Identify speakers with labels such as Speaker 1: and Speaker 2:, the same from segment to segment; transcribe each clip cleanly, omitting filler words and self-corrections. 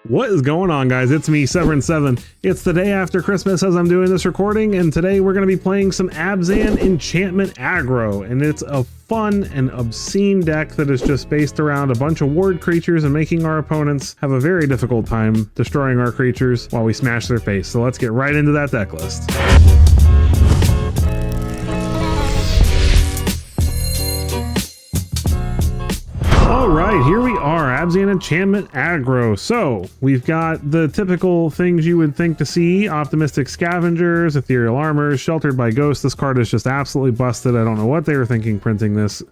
Speaker 1: What is going on, guys? It's me, Severin7. It's the day after Christmas as I'm doing this recording, and today we're going to be playing some Abzan Enchantment Aggro, and it's a fun and obscene deck that is just based around a bunch of ward creatures and making our opponents have a very difficult time destroying our creatures while we smash their face. So let's get right into that deck list. Alright, here we are, Abzan Enchantment Aggro. So, we've got the typical things you would think to see: Optimistic Scavengers, Ethereal Armors, Sheltered by Ghosts. This card is just absolutely busted. I don't know what they were thinking printing this.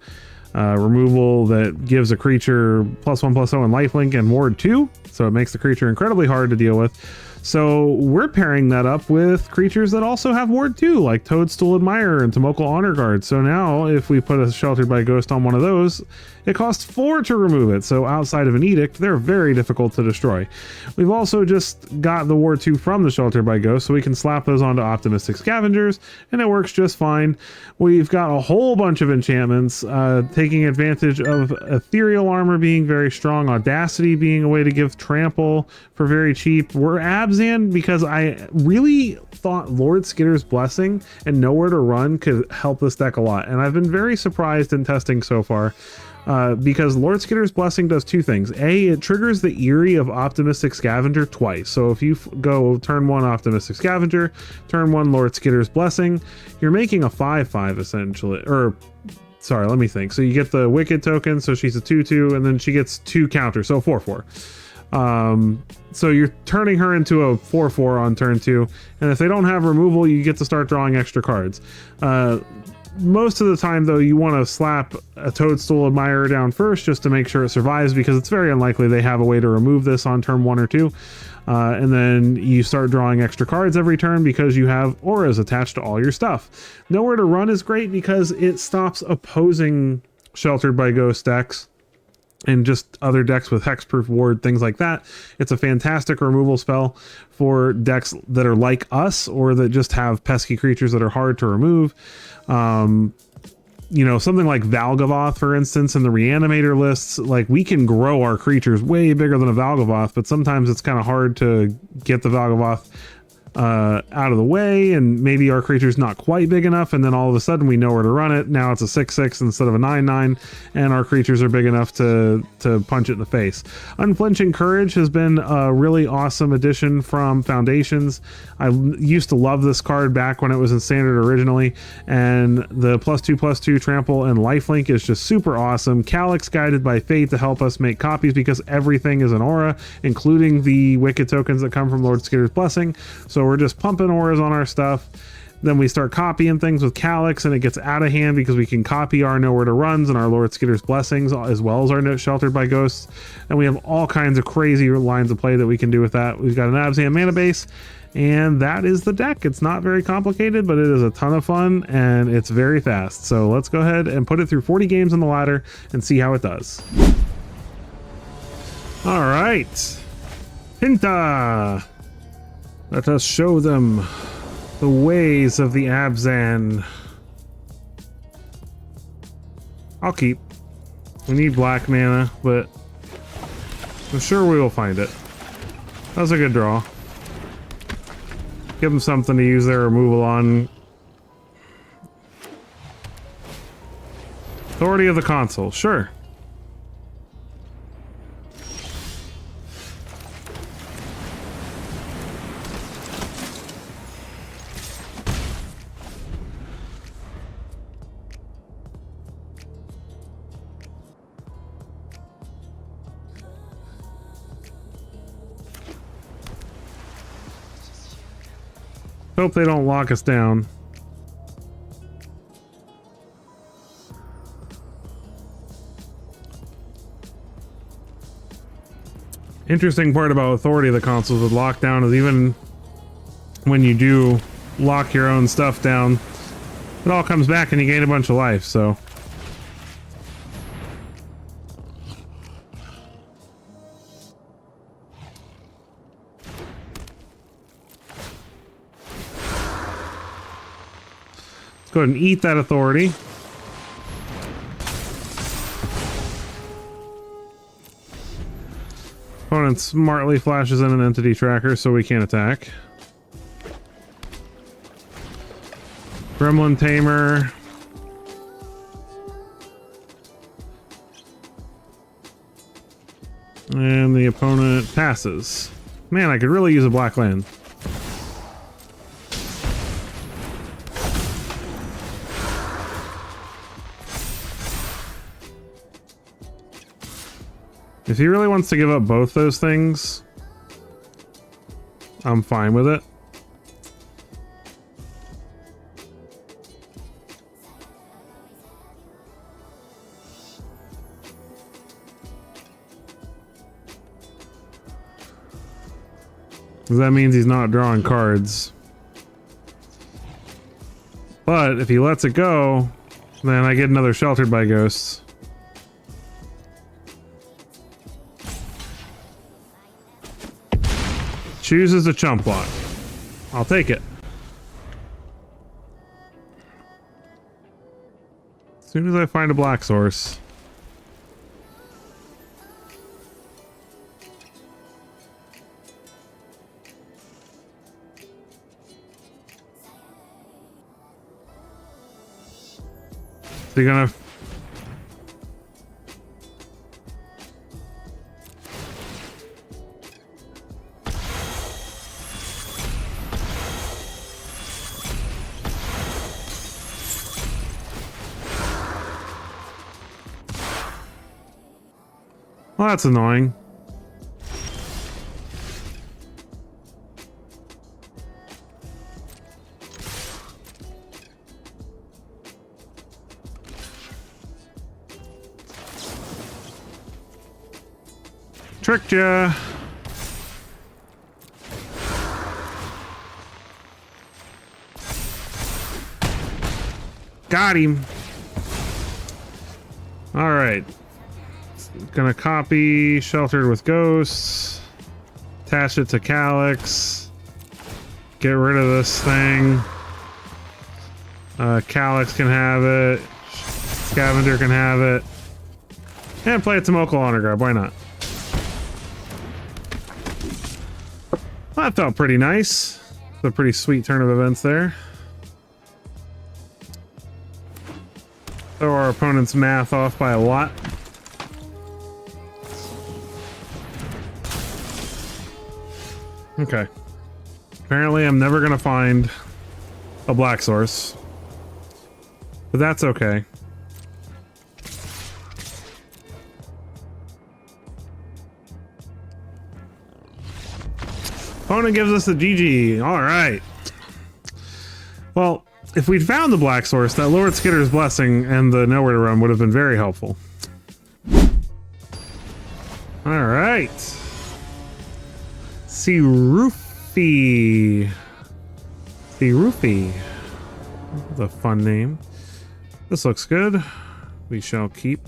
Speaker 1: Removal that gives a creature +1/+0 and lifelink and ward 2, so it makes the creature incredibly hard to deal with. So we're pairing that up with creatures that also have ward 2, like Toadstool Admirer and Tomoko Honor Guard. So now if we put a Sheltered by Ghost on one of those, it costs 4 to remove it. So outside of an Edict, they're very difficult to destroy. We've also just got the ward 2 from the Sheltered by Ghost, so we can slap those onto Optimistic Scavengers, and it works just fine. We've got a whole bunch of enchantments, taking advantage of Ethereal Armor being very strong, Audacity being a way to give Trample for very cheap. We're Abzan because I really thought Lord Skitter's Blessing and Nowhere to Run could help this deck a lot, and I've been very surprised in testing so far. Because Lord Skitter's Blessing does two things. A, it triggers the Eerie of Optimistic Scavenger twice. So if you go turn 1 Optimistic Scavenger, turn 1 Lord Skitter's Blessing, you're making a 5/5 essentially. Or, sorry, let me think. So you get the Wicked token, so she's a 2/2, and then she gets 2 counters, so 4/4. So you're turning her into a 4/4 on turn 2, and if they don't have removal, you get to start drawing extra cards. Most of the time, though, you want to slap a Toadstool Admirer down first just to make sure it survives, because it's very unlikely they have a way to remove this on turn 1 or 2. And then you start drawing extra cards every turn because you have auras attached to all your stuff. Nowhere to Run is great because it stops opposing Sheltered by Ghost decks and just other decks with hexproof ward, things like that. It's a fantastic removal spell for decks that are like us or that just have pesky creatures that are hard to remove. You know, something like Valgavoth, for instance, in the Reanimator lists, like, we can grow our creatures way bigger than a Valgavoth, but sometimes it's kind of hard to get the Valgavoth out of the way, and maybe our creature's not quite big enough, and then all of a sudden we know where to run it. Now it's a 6/6 instead of a 9/9, and our creatures are big enough to punch it in the face. Unflinching Courage has been a really awesome addition from Foundations. I used to love this card back when it was in Standard originally, and the +2/+2 Trample and Lifelink is just super awesome. Calyx, Guided by Fate, to help us make copies because everything is an aura, including the Wicked tokens that come from Lord Skitter's Blessing. So we're just pumping auras on our stuff. Then we start copying things with Calyx, and it gets out of hand because we can copy our Nowhere to Runs and our Lord Skitter's Blessings, as well as our Sheltered by Ghosts. And we have all kinds of crazy lines of play that we can do with that. We've got an Abzan mana base, and that is the deck. It's not very complicated, but it is a ton of fun, and it's very fast. So let's go ahead and put it through 40 games on the ladder and see how it does. All right. Pinta! Let us show them the ways of the Abzan. I'll keep. We need black mana, but I'm sure we will find it. That was a good draw. Give them something to use their removal on. Authority of the Console, sure. Hope they don't lock us down. Interesting part about Authority of the Consoles with lockdown is even when you do lock your own stuff down, it all comes back and you gain a bunch of life, so. Let's go ahead and eat that authority. opponent smartly flashes in an entity tracker so we can't attack. Gremlin Tamer. And the opponent passes. Man, I could really use a black land. If he really wants to give up both those things, I'm fine with it. Because that means he's not drawing cards. But if he lets it go, then I get another Sheltered by Ghosts. Chooses a chump block. I'll take it. As soon as I find a black source. Is he gonna... Well, that's annoying. Tricked ya. Got him. All right. Gonna copy Sheltered with Ghosts, attach it to Calyx, get rid of this thing. Calyx can have it, Scavenger can have it, and play it to Mokal Honor Grab, why not? Well, that felt pretty nice. It's a pretty sweet turn of events there. Throw our opponent's math off by a lot. Okay. Apparently I'm never gonna find a black source. But that's okay. Opponent gives us the GG. Alright. Well, if we'd found the black source, that Lord Skitter's Blessing and the Nowhere to Run would have been very helpful. Alright. Roofy. That's a fun name. This looks good. We shall keep.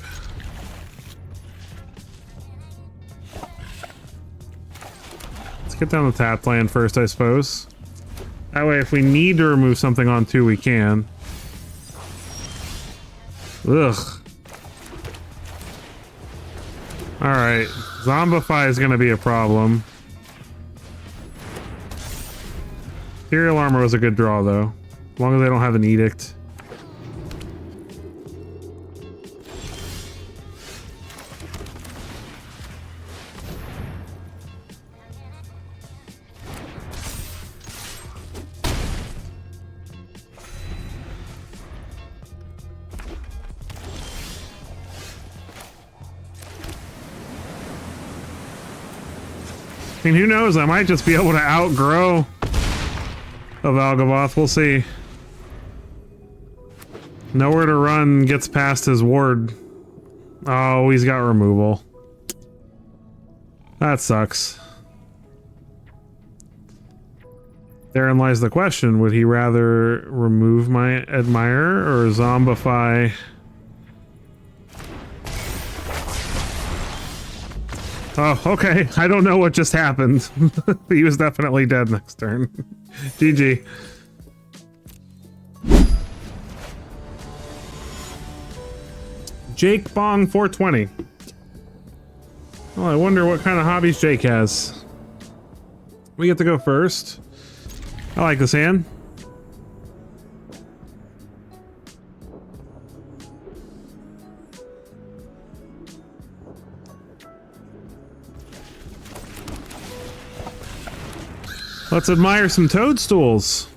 Speaker 1: Let's get down the tap plan first, I suppose. That way, if we need to remove something on 2, we can. Ugh. Alright. Zombify is going to be a problem. Ethereal Armor was a good draw, though. As long as they don't have an Edict. I mean, who knows? I might just be able to outgrow of Algavoth. We'll see. Nowhere to Run gets past his ward. Oh, he's got removal. That sucks. Therein lies the question. Would he rather remove my Admirer or zombify? Oh, okay. I don't know what just happened. He was definitely dead next turn. GG. Jake Bong 420. Well, I wonder what kind of hobbies Jake has. We get to go first. I like this hand. Let's admire some toadstools.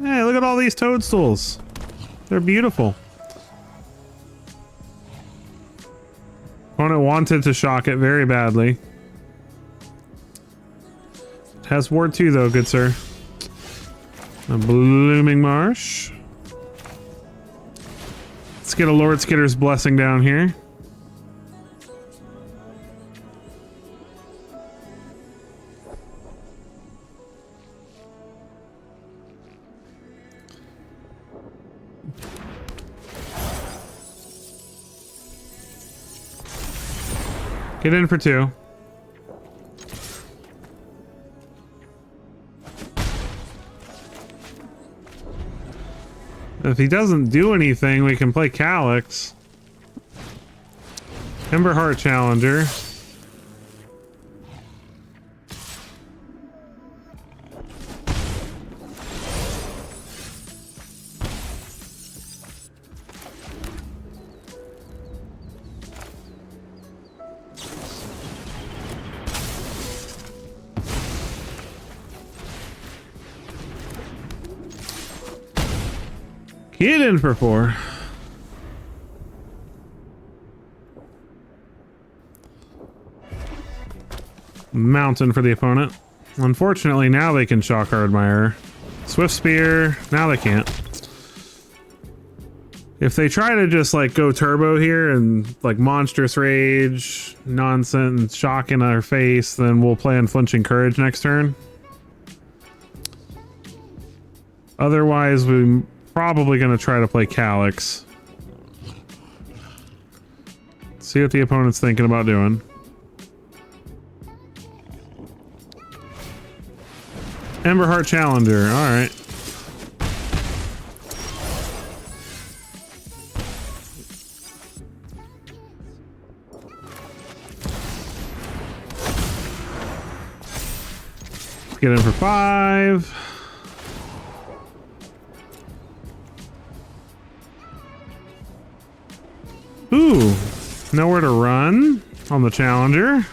Speaker 1: Hey, look at all these toadstools. They're beautiful. Opponent wanted to shock it very badly. It has ward 2 though, good sir. A blooming marsh. Let's get a Lord Skitter's blessing down here. Get in for 2. If he doesn't do anything, we can play Calyx. Emberheart Challenger. Get in for 4. Mountain for the opponent. Unfortunately, now they can shock our admirer. Swift Spear. Now they can't. If they try to just like go turbo here and like Monstrous Rage, nonsense, shock in our face, then we'll play Unflinching Courage next turn. Otherwise, we're probably going to try to play Calyx. See what the opponent's thinking about doing. Emberheart Challenger, alright. Get in for 5. Ooh, nowhere to run on the Challenger.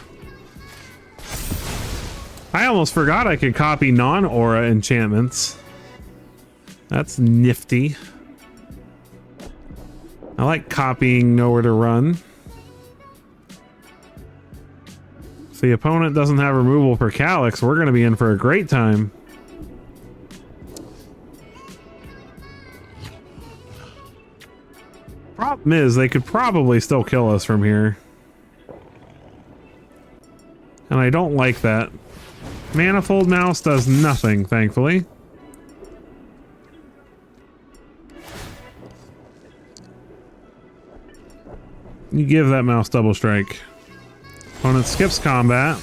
Speaker 1: I almost forgot I could copy non-aura enchantments. That's nifty. I like copying nowhere to run. If the opponent doesn't have removal for Calyx, we're going to be in for a great time. Problem is, they could probably still kill us from here. And I don't like that. Manifold Mouse does nothing, thankfully. You give that mouse double strike. Opponent skips combat.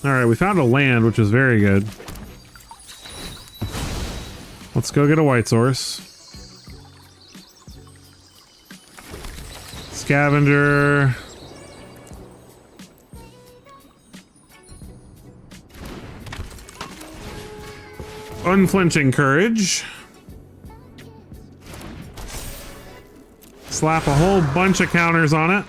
Speaker 1: Alright, we found a land, which is very good. Let's go get a white source. Scavenger. Unflinching Courage. Slap a whole bunch of counters on it.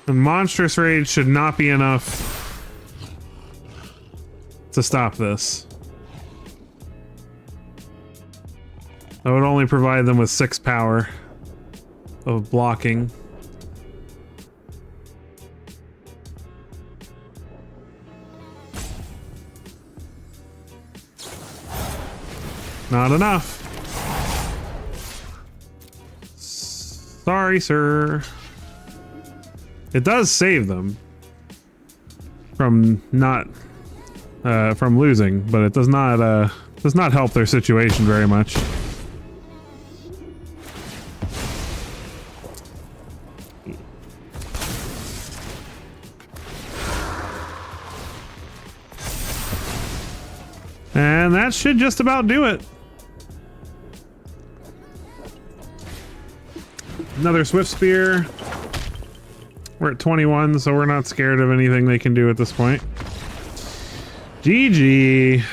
Speaker 1: The Monstrous Rage should not be enough to stop this. I would only provide them with 6 power of blocking. Not enough. Sorry, sir. It does save them from not from losing, but it does not help their situation very much. And that should just about do it. Another Swift Spear. We're at 21, so we're not scared of anything they can do at this point. GG.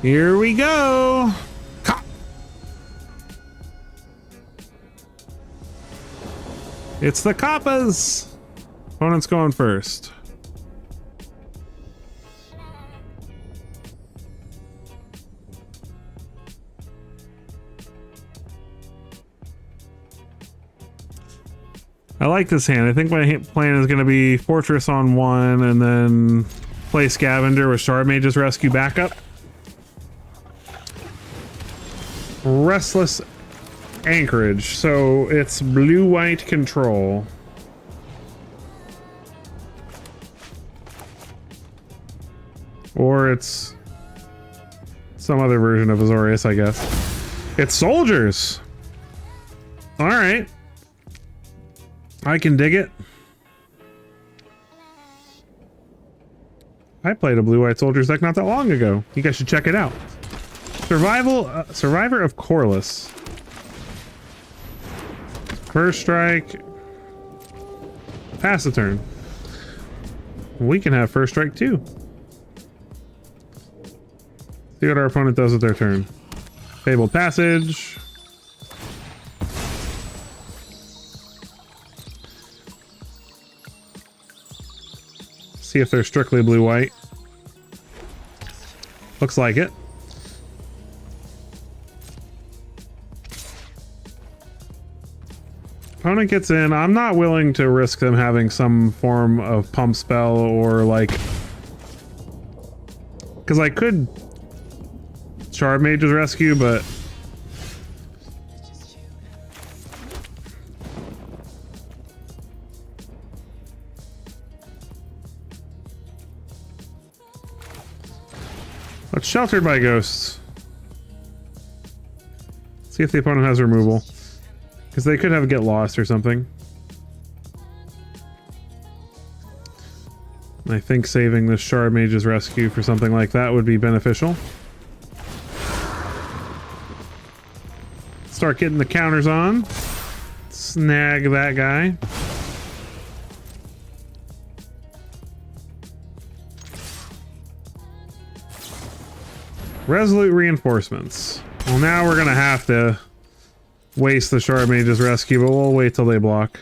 Speaker 1: Here we go. It's the Kappas. Opponent's going first. I like this hand. I think my plan is going to be Fortress on 1 and then play Scavenger with Shard Mage's Rescue backup. Restless Anchorage. So it's blue-white control. Or it's some other version of Azorius, I guess. It's soldiers! Alright. I can dig it. I played a blue-white soldiers deck not that long ago. You guys should check it out. Survivor of Corliss. First strike. Pass the turn. We can have first strike too. See what our opponent does with their turn. Fabled Passage. See if they're strictly blue-white. Looks like it. Opponent gets in. I'm not willing to risk them having some form of pump spell or like... Because I could Shard Mage's Rescue, but... It's Sheltered by Ghosts. See if the opponent has removal. Because they could have Get Lost or something. I think saving the Shard Mage's Rescue for something like that would be beneficial. Start getting the counters on. Snag that guy. Resolute Reinforcements. Well, now we're gonna have to waste the Shard Mage's Rescue, but we'll wait till they block.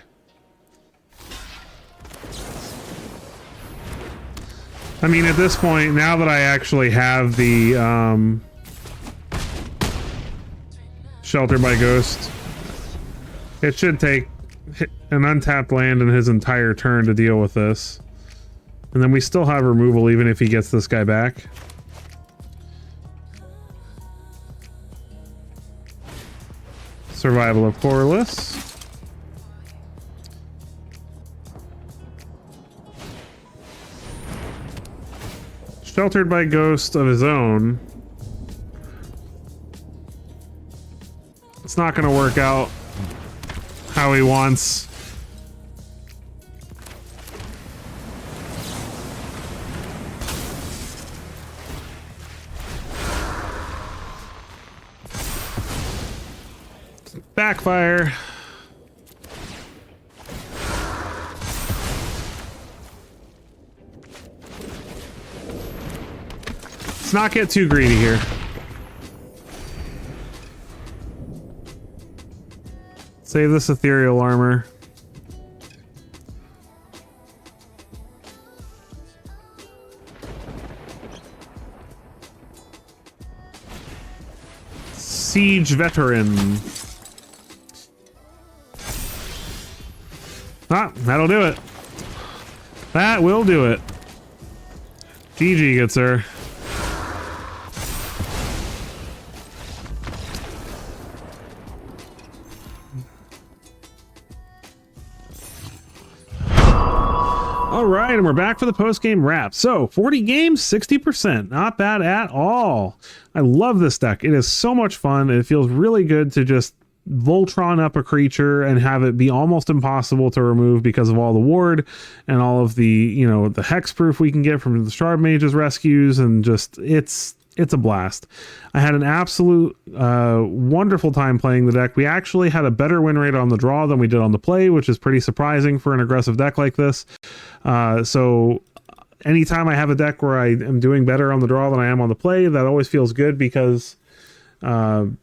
Speaker 1: I mean, at this point, now that I actually have the Shelter by Ghost, it should take an untapped land in his entire turn to deal with this. And then we still have removal even if he gets this guy back. Survival of Corliss. Sheltered by Ghost of his own. It's not going to work out how he wants. Backfire. Let's not get too greedy here. Save this ethereal armor. Siege Veteran. Ah, that'll do it. That will do it. GG, good sir. All right, and we're back for the post-game wrap. So, 40 games, 60%. Not bad at all. I love this deck. It is so much fun. It feels really good to just Voltron up a creature and have it be almost impossible to remove because of all the ward and all of the, you know, the hexproof we can get from the Shard Mage's rescues, and just it's it's a blast. I had an absolute wonderful time playing the deck. We actually had a better win rate on the draw than we did on the play, which is pretty surprising for an aggressive deck like this. So anytime I have a deck where I am doing better on the draw than I am on the play, that always feels good because, you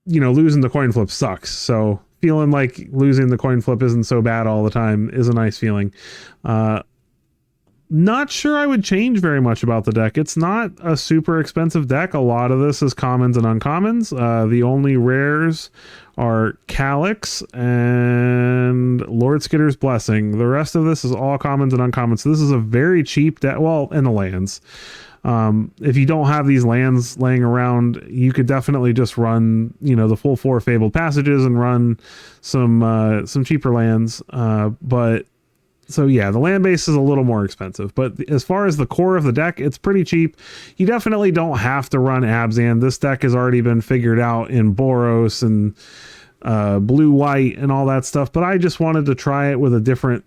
Speaker 1: know, losing the coin flip sucks. So feeling like losing the coin flip isn't so bad all the time is a nice feeling. Not sure I would change very much about the deck. It's not a super expensive deck. A lot of this is commons and uncommons. The only rares are Calyx and Lord Skitter's Blessing. The rest of this is all commons and uncommons. So this is a very cheap deck. Well, and the lands. If you don't have these lands laying around, you could definitely just run, you know, the full 4 Fabled Passages and run some cheaper lands. But so yeah, the land base is a little more expensive, but as far as the core of the deck, it's pretty cheap. You definitely don't have to run Abzan. This deck has already been figured out in Boros and blue-white and all that stuff, but I just wanted to try it with a different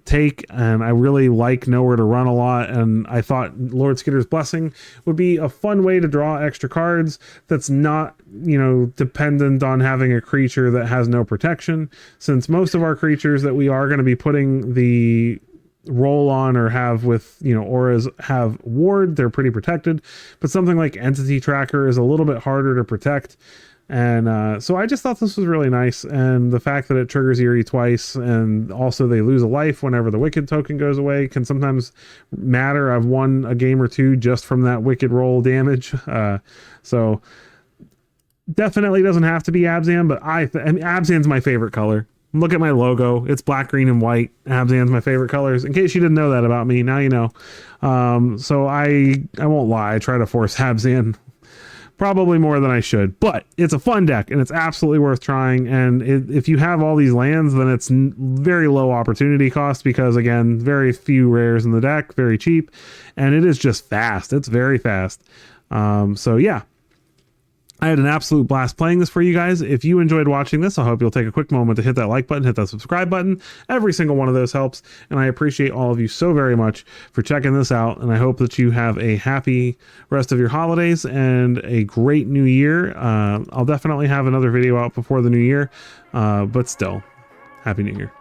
Speaker 1: take, and I really like Nowhere to Run a lot, and I thought Lord Skitter's Blessing would be a fun way to draw extra cards that's not, you know, dependent on having a creature that has no protection, since most of our creatures that we are going to be putting the roll on or have with, you know, auras have ward. They're pretty protected, but something like Entity Tracker is a little bit harder to protect. And so I just thought this was really nice, and the fact that it triggers Eerie twice, and also they lose a life whenever the Wicked token goes away, can sometimes matter. I've won a game or two just from that Wicked roll damage. So definitely doesn't have to be Abzan, but I mean, Abzan's my favorite color. Look at my logo. It's black, green, and white. Abzan's my favorite colors. In case you didn't know that about me, now you know. So I won't lie. I try to force Abzan probably more than I should, but it's a fun deck and it's absolutely worth trying. And if you have all these lands, then it's very low opportunity cost because, again, very few rares in the deck, very cheap, and it is just fast. It's very fast. So yeah, I had an absolute blast playing this for you guys. If you enjoyed watching this, I hope you'll take a quick moment to hit that like button, hit that subscribe button. Every single one of those helps, and I appreciate all of you so very much for checking this out, and I hope that you have a happy rest of your holidays and a great new year. I'll definitely have another video out before the new year, but still, Happy New Year.